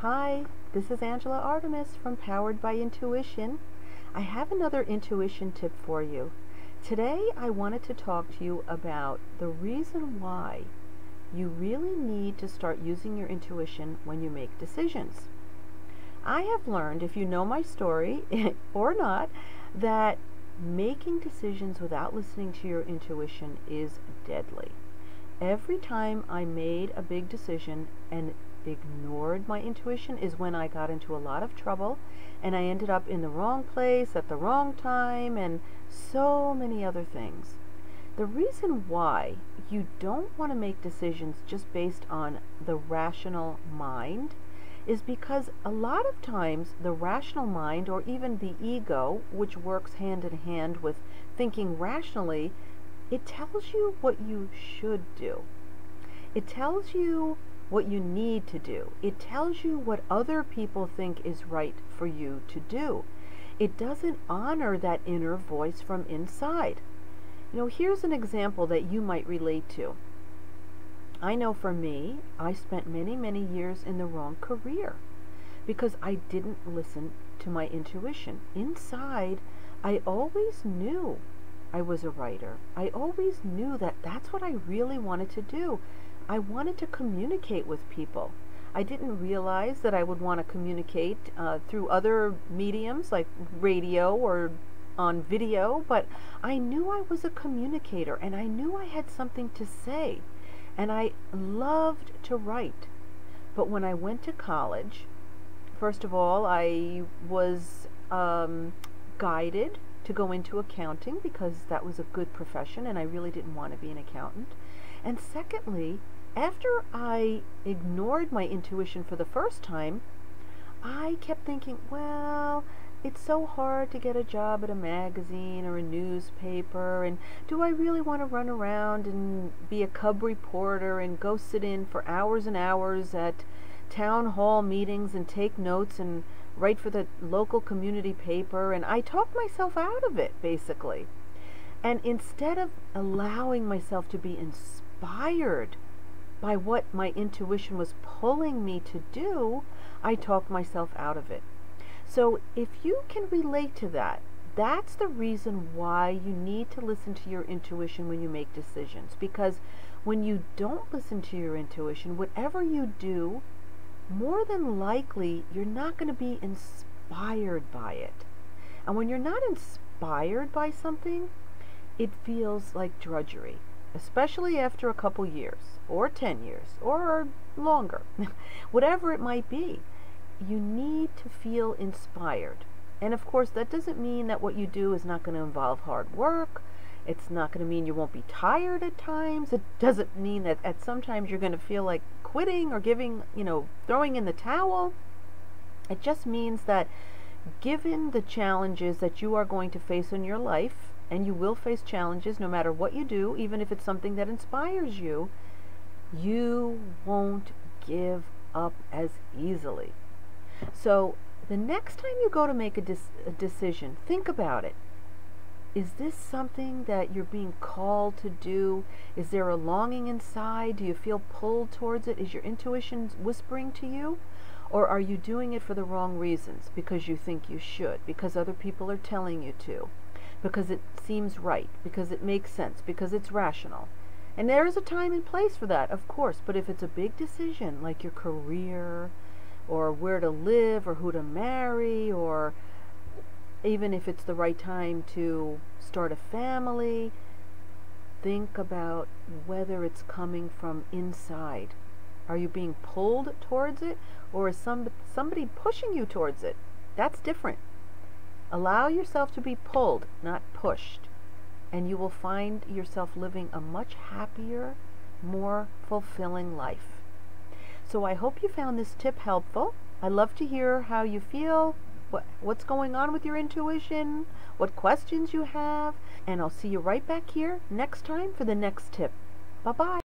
Hi, this is Angela Artemis from Powered by Intuition. I have another intuition tip for you. Today I wanted to talk to you about the reason why you really need to start using your intuition when you make decisions. I have learned, if you know my story or not, that making decisions without listening to your intuition is deadly. Every time I made a big decision and ignored my intuition is when I got into a lot of trouble, and I ended up in the wrong place at the wrong time and so many other things. The reason why you don't want to make decisions just based on the rational mind is because a lot of times the rational mind, or even the ego, which works hand in hand with thinking rationally, it tells you what you should do. It tells you what you need to do. It tells you what other people think is right for you to do. It doesn't honor that inner voice from inside. Here's an example that you might relate to. I know for me, I spent many years in the wrong career because I didn't listen to my intuition. Inside, I always knew I was a writer. I always knew that that's what I really wanted to do. I wanted to communicate with people. I didn't realize that I would want to communicate through other mediums like radio or on video, but I knew I was a communicator and I knew I had something to say, and I loved to write. But when I went to college, first of all, I was guided to go into accounting because that was a good profession and I really didn't want to be an accountant. And secondly, after I ignored my intuition for the first time, I kept thinking, well, it's so hard to get a job at a magazine or a newspaper, and do I really want to run around and be a cub reporter and go sit in for hours and hours at town hall meetings and take notes and write for the local community paper? And I talked myself out of it, basically. And instead of allowing myself to be inspired by what my intuition was pulling me to do, I talked myself out of it. So if you can relate to that, that's the reason why you need to listen to your intuition when you make decisions. Because when you don't listen to your intuition, whatever you do, more than likely, you're not going to be inspired by it. And when you're not inspired by something, it feels like drudgery, especially after a couple years, or 10 years, or longer. Whatever it might be, you need to feel inspired. And of course, that doesn't mean that what you do is not going to involve hard work. It's not going to mean you won't be tired at times. It doesn't mean that at some times you're going to feel like quitting or throwing in the towel. It just means that given the challenges that you are going to face in your life, and you will face challenges no matter what you do, even if it's something that inspires you, you won't give up as easily. So the next time you go to make a decision, think about it. Is this something that you're being called to do? Is there a longing inside? Do you feel pulled towards it? Is your intuition whispering to you? Or are you doing it for the wrong reasons? Because you think you should, because other people are telling you to, because it seems right, because it makes sense, because it's rational. And there is a time and place for that, of course, but if it's a big decision, like your career, or where to live, or who to marry, or even if it's the right time to start a family, think about whether it's coming from inside. Are you being pulled towards it, or is somebody pushing you towards it? That's different. Allow yourself to be pulled, not pushed, and you will find yourself living a much happier, more fulfilling life. So I hope you found this tip helpful. I love to hear how you feel, what's going on with your intuition, what questions you have, and I'll see you right back here next time for the next tip. Bye-bye.